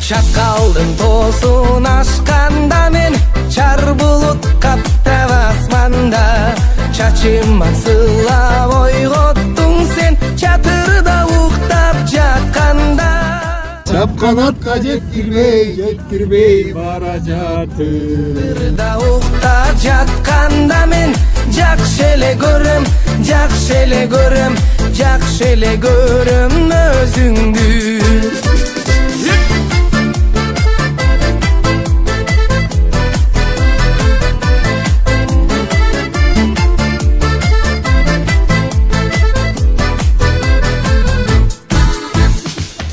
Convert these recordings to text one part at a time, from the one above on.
Шакалдын тоосун ашканда мен чар булут каптап асманда, чачыман сыйлап ойготтуң сен чатырда уктап жатканда. Чапканатка жеткирбей бара жатыр. Чатырда уктап жатканда мен жакшы эле көрөм, жакшы эле көрөм, жакшы эле көрөм өзүңдү.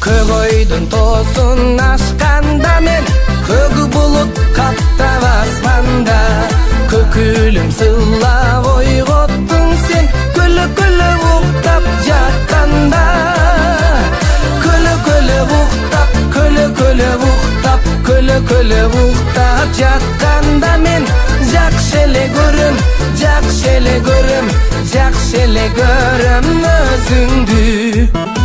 Көк ойдун тоосун ашканда мен көк булут каптап асманда, көкүлүм сыйлап ойготтуң сен көлөп уктап жатканда. Көлөп уктап, көлөп уктап, көлөп уктап жатканда мен жакшы эле көрөм, жакшы эле көрөм, жакшы эле көрөм өзүңдү.